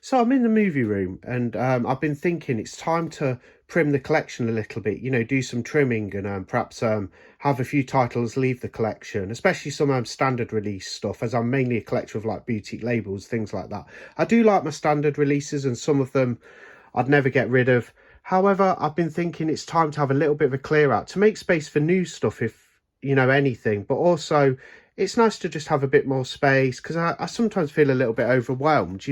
So I'm in the movie room and I've been thinking it's time to trim the collection a little bit, do some trimming and perhaps have a few titles leave the collection, especially some standard release stuff, as I'm mainly a collector of like boutique labels, things like that. I do like my standard releases and some of them I'd never get rid of. However, I've been thinking it's time to have a little bit of a clear out to make space for new stuff, if anything, but also it's nice to just have a bit more space because I sometimes feel a little bit overwhelmed.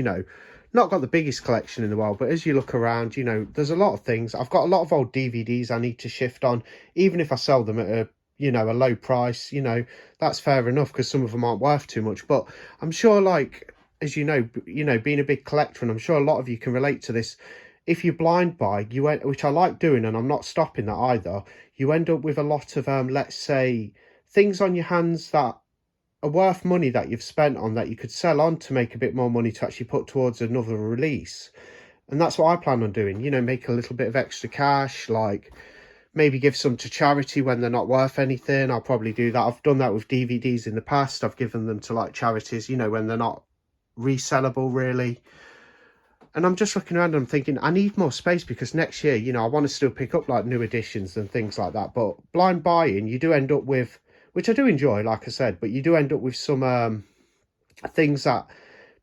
Not got the biggest collection in the world, but as you look around, there's a lot of things. I've got a lot of old DVDs I need to shift on, even if I sell them at a low price. That's fair enough because some of them aren't worth too much. But I'm sure, like, as being a big collector, and I'm sure a lot of you can relate to this, if you blind buy, which I like doing, and I'm not stopping that either, you end up with a lot of, let's say, things on your hands that are worth money that you've spent on that you could sell on to make a bit more money to actually put towards another release. And that's what I plan on doing, make a little bit of extra cash, like maybe give some to charity when they're not worth anything. I'll probably do that. I've done that with DVDs in the past. I've given them to like charities, when they're not resellable really. And I'm just looking around and I'm thinking, I need more space because next year, I want to still pick up like new editions and things like that. But blind buying, you do end up with, which I do enjoy, like I said, but you do end up with some things that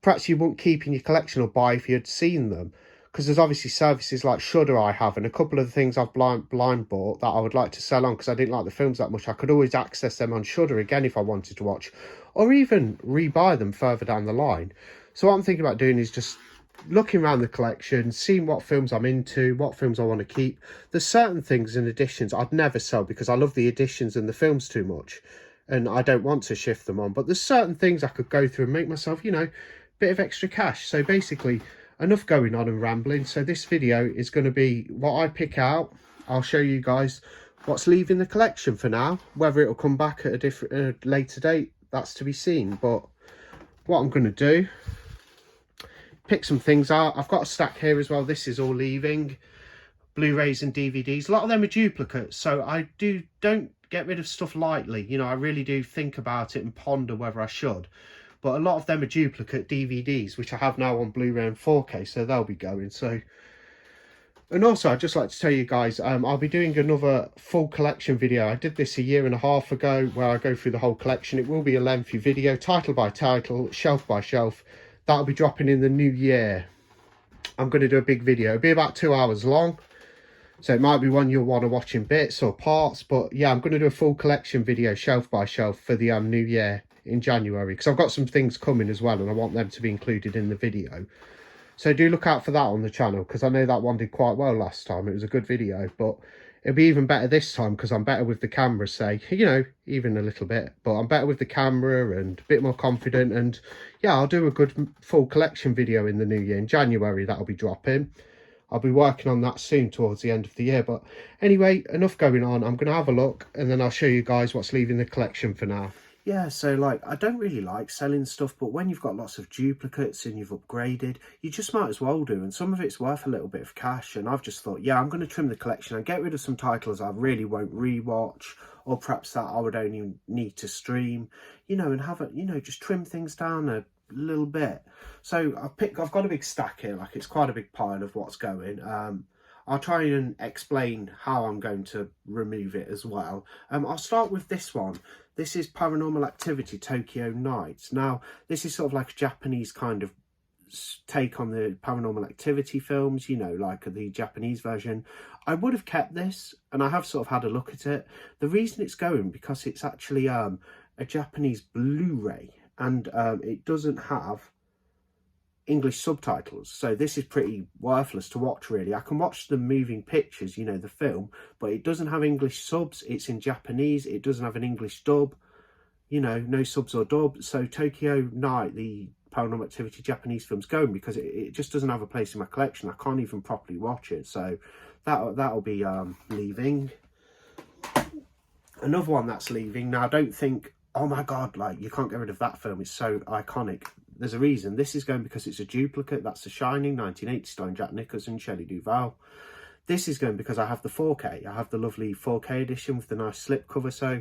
perhaps you wouldn't keep in your collection or buy if you had seen them. Because there's obviously services like Shudder I have, and a couple of the things I've blind bought that I would like to sell on because I didn't like the films that much. I could always access them on Shudder again if I wanted to watch, or even rebuy them further down the line. So what I'm thinking about doing is just looking around the collection, seeing what films I'm into, what films I want to keep. There's certain things in editions I'd never sell because I love the editions and the films too much and I don't want to shift them on. But there's certain things I could go through and make myself, a bit of extra cash. So basically, enough going on and rambling. So this video is going to be what I pick out. I'll show you guys what's leaving the collection for now. Whether it'll come back at a later date, that's to be seen. But what I'm going to do, pick some things out. I've got a stack here as well. This is all leaving. Blu-rays and DVDs. A lot of them are duplicates, so I don't get rid of stuff lightly. I really do think about it and ponder whether I should. But a lot of them are duplicate DVDs, which I have now on Blu-ray and 4K, so they'll be going. And also, I'd just like to tell you guys, I'll be doing another full collection video. I did this a year and a half ago, where I go through the whole collection. It will be a lengthy video, title by title, shelf by shelf. That'll be dropping in the new year. I'm going to do a big video. It'll be about 2 hours long. So it might be one you'll want to watch in bits or parts. But yeah, I'm going to do a full collection video, shelf by shelf, for the new year in January. Because I've got some things coming as well and I want them to be included in the video. So do look out for that on the channel. Because I know that one did quite well last time. It was a good video. But it'll be even better this time because I'm better with the camera, say, even a little bit. But I'm better with the camera and a bit more confident. And yeah, I'll do a good full collection video in the new year. In January, that'll be dropping. I'll be working on that soon towards the end of the year. But anyway, enough going on. I'm going to have a look and then I'll show you guys what's leaving the collection for now. Yeah, so like, I don't really like selling stuff, but when you've got lots of duplicates and you've upgraded, you just might as well do. And some of it's worth a little bit of cash. And I've just thought, yeah, I'm going to trim the collection and get rid of some titles I really won't rewatch, or perhaps that I would only need to stream, and have it, just trim things down a little bit. So I've got a big stack here, like it's quite a big pile of what's going. I'll try and explain how I'm going to remove it as well. I'll start with this one. This is Paranormal Activity Tokyo Nights. Now, this is sort of like a Japanese kind of take on the Paranormal Activity films, like the Japanese version. I would have kept this, and I have sort of had a look at it. The reason it's going, because it's actually a Japanese Blu-ray, and it doesn't have English subtitles, so this is pretty worthless to watch really. I can watch the moving pictures, the film, but it doesn't have English subs. It's in Japanese. It doesn't have an English dub, no subs or dub. So Tokyo Night, the Paranormal Activity Japanese film's going because it just doesn't have a place in my collection. I can't even properly watch it, so that'll be leaving. Another one that's leaving. Now, I don't think, oh my god, like, you can't get rid of that film, it's so iconic. There's a reason. This is going because it's a duplicate. That's The Shining, 1980, starring Jack Nicholson, Shelley Duvall. This is going because I have the 4K. I have the lovely 4K edition with the nice slipcover. So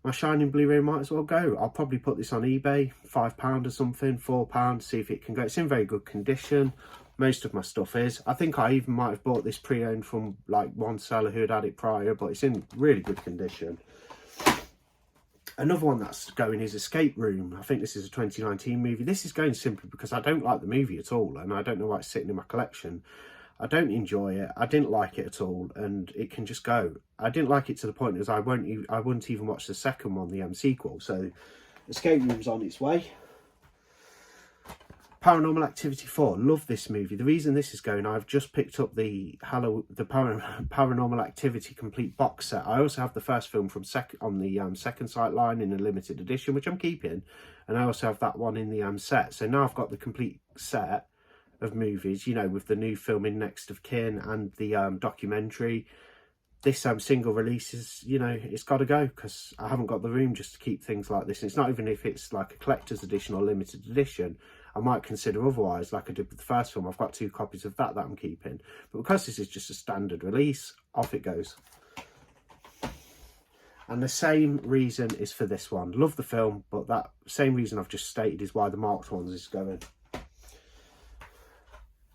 my Shining Blu-ray might as well go. I'll probably put this on eBay, £5 or something, £4, see if it can go. It's in very good condition. Most of my stuff is. I think I even might have bought this pre-owned from like one seller who had it prior, but it's in really good condition. Another one that's going is Escape Room. I think this is a 2019 movie. This is going simply because I don't like the movie at all, and I don't know why it's sitting in my collection. I don't enjoy it. I didn't like it at all, and it can just go. I didn't like it to the point as I wouldn't even watch the second one, the sequel. So Escape Room's on its way. Paranormal Activity 4, love this movie. The reason this is going, I've just picked up the Paranormal Activity complete box set. I also have the first film from on the second sight line in a limited edition, which I'm keeping, and I also have that one in the set. So now I've got the complete set of movies, you know, with the new film in Next of Kin and the documentary. This single release is, you know, it's got to go because I haven't got the room just to keep things like this. And it's not even if it's like a collector's edition or limited edition. I might consider otherwise, like I did with the first film. I've got 2 copies of that I'm keeping. But because this is just a standard release, off it goes. And the same reason is for this one. Love the film, but that same reason I've just stated is why the marked ones is going.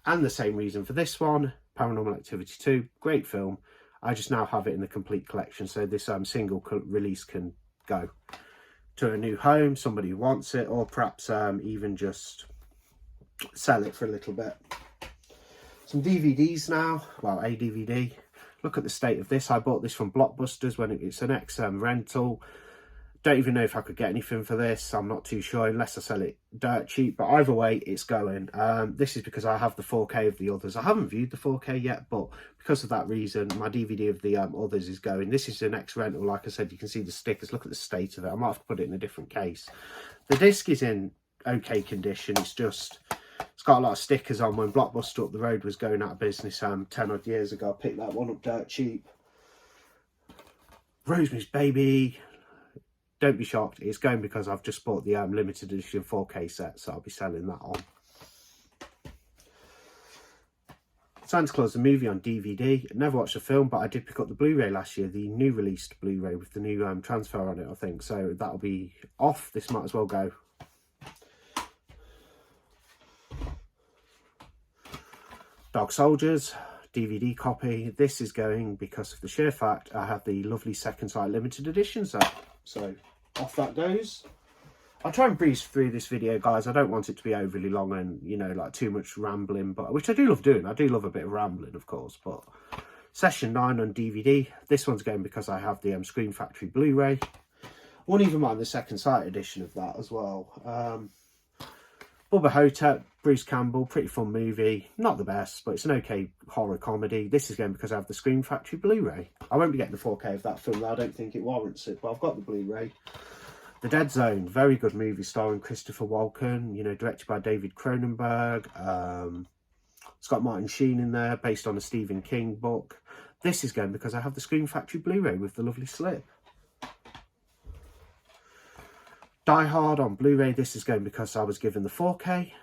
And the same reason for this one, Paranormal Activity 2, great film. I just now have it in the complete collection, so this single release can go to a new home, somebody who wants it, or perhaps even just sell it for a little bit. Some DVDs now, well, a DVD. Look at the state of this. I bought this from Blockbusters when it's an rental. Don't even know if I could get anything for this. I'm not too sure unless I sell it dirt cheap. But either way, it's going. This is because I have the 4K of the others. I haven't viewed the 4K yet, but because of that reason, my DVD of the others is going. This is an ex-rental. Like I said, you can see the stickers. Look at the state of it. I might have to put it in a different case. The disc is in okay condition. It's got a lot of stickers on. When Blockbuster up the road was going out of business 10 odd years ago, I picked that one up dirt cheap. Rosemary's Baby. Don't be shocked, it's going because I've just bought the limited edition 4K set, so I'll be selling that on. Santa Claus the movie on DVD. Never watched the film, but I did pick up the Blu-ray last year, the new released Blu-ray with the new transfer on it, I think. So that'll be off. This might as well go. Dog Soldiers DVD copy. This is going because of the sheer fact I have the lovely second sight limited edition set. So off that goes. I'll try and breeze through this video, guys. I don't want it to be overly long and, you know, like too much rambling, but which I do love doing. I do love a bit of rambling, of course. But Session 9 on DVD. This one's going because I have the Scream Factory Blu-ray. I won't even mind the second sight edition of that as well. Bubba Hotep, Bruce Campbell, pretty fun movie. Not the best, but it's an okay horror comedy. This is going because I have the Scream Factory Blu-ray. I won't be getting the 4K of that film, though. I don't think it warrants it, but I've got the Blu-ray. The Dead Zone, very good movie starring Christopher Walken, you know, directed by David Cronenberg. It's got Martin Sheen in there, based on a Stephen King book. This is going because I have the Scream Factory Blu-ray with the lovely slip. Die Hard on Blu-ray. This is going because I was given the 4K.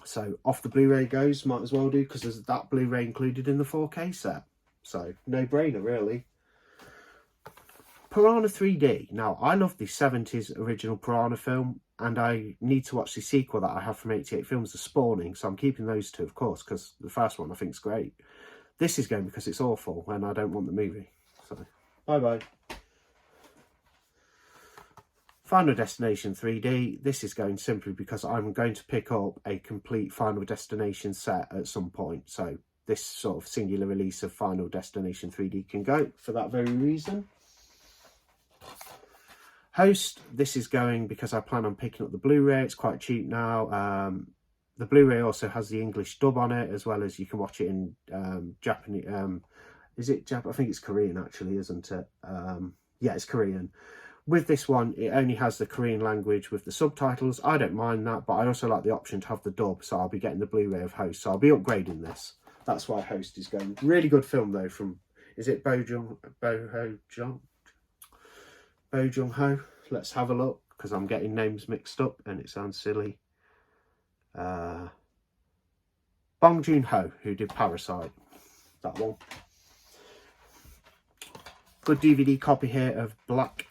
So off the Blu-ray goes, might as well do, because there's that Blu-ray included in the 4K set. So no brainer, really. Piranha 3D. Now, I love the 70s original Piranha film, and I need to watch the sequel that I have from 88 Films, The Spawning. So I'm keeping those two, of course, because the first one I think is great. This is going because it's awful and I don't want the movie. So bye-bye. Final Destination 3D. This is going simply because I'm going to pick up a complete Final Destination set at some point. So this sort of singular release of Final Destination 3D can go for that very reason. Host. This is going because I plan on picking up the Blu-ray. It's quite cheap now. The Blu-ray also has the English dub on it, as well as you can watch it in Japanese. Is it Jap? I think it's Korean, actually, isn't it? Yeah, it's Korean. With this one, it only has the Korean language with the subtitles. I don't mind that, but I also like the option to have the dub, so I'll be getting the Blu-ray of Host. So I'll be upgrading this. That's why Host is going. Really good film, though, from, is it Bo Jung-ho? Let's have a look, because I'm getting names mixed up, and it sounds silly. Bong Joon-ho, who did Parasite. That one. Good DVD copy here of Black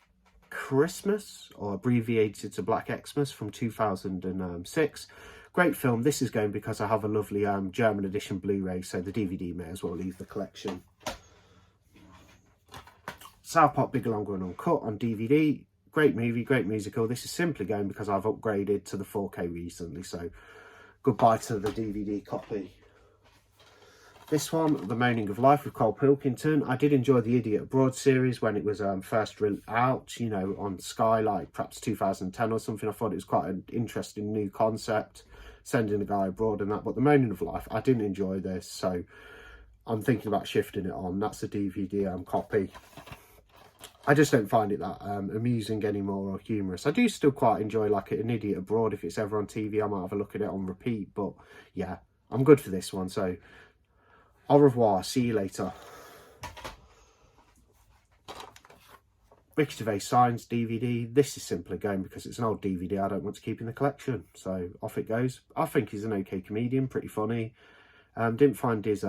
Christmas, or abbreviated to Black Xmas, from 2006. Great film. This is going because I have a lovely German edition Blu-ray, so the DVD may as well leave the collection. South Park Bigger, Longer and Uncut on DVD. Great movie, great musical. This is simply going because I've upgraded to the 4K recently, so goodbye to the DVD copy. This one, The Moaning of Life with Cole Pilkington. I did enjoy the Idiot Abroad series when it was first out, you know, on Sky, like perhaps 2010 or something. I thought it was quite an interesting new concept, sending a guy abroad and that. But The Moaning of Life, I didn't enjoy this, so I'm thinking about shifting it on. That's the DVD copy. I just don't find it that amusing anymore or humorous. I do still quite enjoy like An Idiot Abroad. If it's ever on TV, I might have a look at it on repeat. But yeah, I'm good for this one. So au revoir. See you later. Ricky Gervais Signs DVD. This is simply going because it's an old DVD I don't want to keep in the collection. So off it goes. I think he's an okay comedian, pretty funny. Didn't find his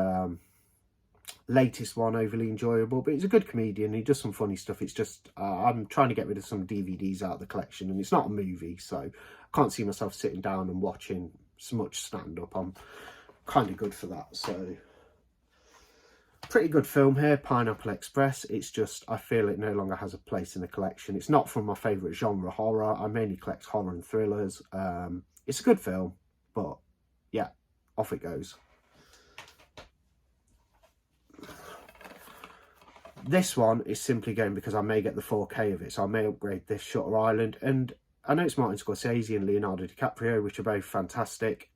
latest one overly enjoyable, but he's a good comedian. He does some funny stuff. It's just I'm trying to get rid of some DVDs out of the collection, and it's not a movie, so I can't see myself sitting down and watching so much stand-up. I'm kind of good for that. So pretty good film here, Pineapple Express. It's just I feel it no longer has a place in the collection. It's not from my favourite genre, horror. I mainly collect horror and thrillers. It's a good film, but yeah, off it goes. This one is simply going because I may get the 4K of it, so I may upgrade this Shutter Island. And I know it's Martin Scorsese and Leonardo DiCaprio, which are both fantastic.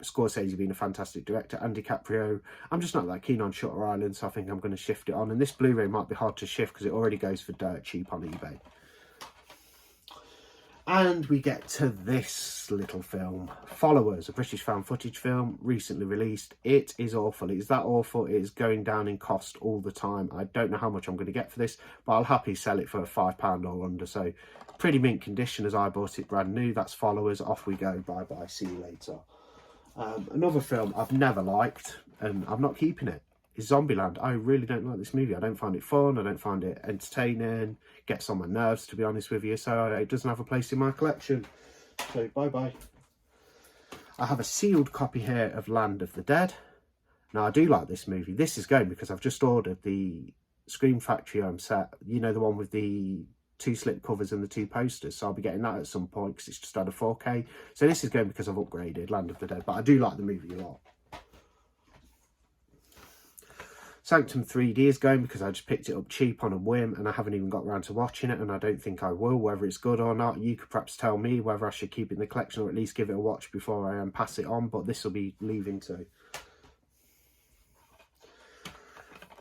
Scorsese being a fantastic director, and DiCaprio. I'm just not that keen on Shutter Island, so I think I'm going to shift it on. And this Blu-ray might be hard to shift because it already goes for dirt cheap on eBay. And we get to this little film, Followers, a British found footage film, recently released. It is awful. It's that awful. It is going down in cost all the time. I don't know how much I'm going to get for this, but I'll happily sell it for £5 or under. So pretty mint condition as I bought it brand new. That's Followers. Off we go. Bye-bye. See you later. Another film I've never liked, and I'm not keeping it, is Zombieland. I really don't like this movie. I don't find it fun. I don't find it entertaining. Gets on my nerves, to be honest with you. So it doesn't have a place in my collection. So bye-bye. I have a sealed copy here of Land of the Dead. Now, I do like this movie. This is going because I've just ordered the Scream Factory set. You know, the one with the 2 slip covers and the 2 posters. So I'll be getting that at some point because it's just had a 4K. So this is going because I've upgraded Land of the Dead. But I do like the movie a lot. Sanctum 3D is going because I just picked it up cheap on a whim and I haven't even got around to watching it, and I don't think I will. Whether it's good or not, you could perhaps tell me whether I should keep it in the collection or at least give it a watch before I pass it on, but this will be leaving too.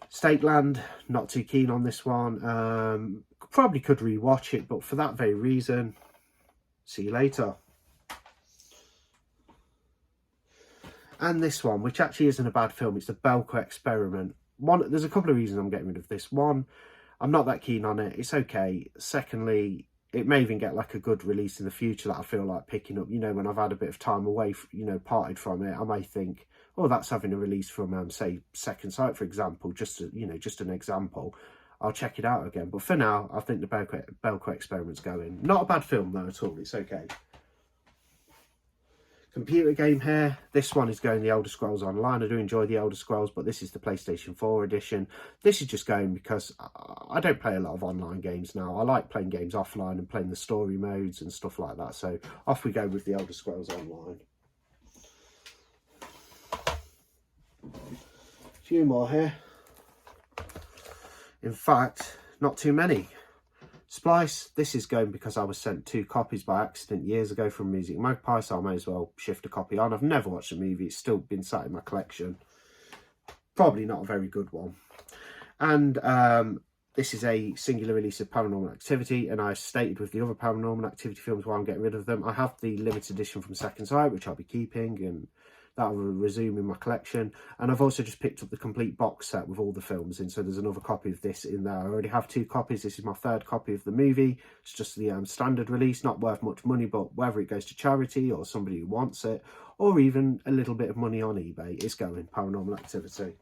Stakeland, not too keen on this one. Probably could rewatch it, but for that very reason, see you later. And this one, which actually isn't a bad film, it's the Belko Experiment. There's a couple of reasons I'm getting rid of this. One, I'm not that keen on it. It's okay. Secondly, it may even get like a good release in the future that I feel like picking up. You know, when I've had a bit of time away, you know, parted from it, I may think, oh, that's having a release from, say, Second Sight, for example, just an example. I'll check it out again. But for now, I think the Belko Experiment's going. Not a bad film, though, at all. It's okay. Computer game here. This one is going the Elder Scrolls Online. I do enjoy the Elder Scrolls, but this is the PlayStation 4 edition. This is just going because I don't play a lot of online games now. I like playing games offline and playing the story modes and stuff like that. So off we go with the Elder Scrolls Online. A few more here. In fact, not too many. Splice, this is going because I was sent 2 copies by accident years ago from Music Magpie, so I may as well shift a copy on. I've never watched the movie. It's still been sat in my collection. Probably not a very good one. And this is a singular release of Paranormal Activity, and I stated with the other Paranormal Activity films why I'm getting rid of them. I have the limited edition from Second Sight, which I'll be keeping, and that will resume in my collection. And I've also just picked up the complete box set with all the films in, so there's another copy of this in there. I already have 2 copies. This is my 3rd copy of the movie. It's just the standard release, not worth much money, but whether it goes to charity or somebody who wants it, or even a little bit of money on eBay, it's going. Paranormal Activity.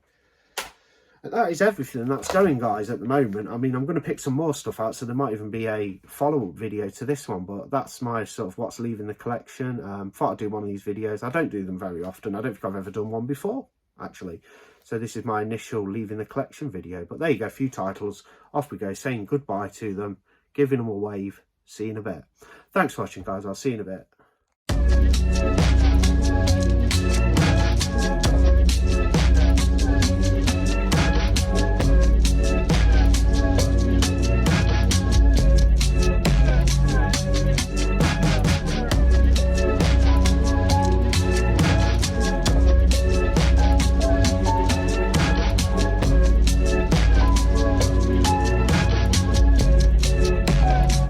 And that is everything that's going, guys, at the moment. I mean, I'm going to pick some more stuff out, so there might even be a follow-up video to this one, but that's my sort of what's leaving the collection. Thought I'd do one of these videos. I don't do them very often. I don't think I've ever done one before, actually. So this is my initial leaving the collection video. But there you go, a few titles. Off we go, saying goodbye to them, giving them a wave. See you in a bit. Thanks for watching, guys. I'll see you in a bit.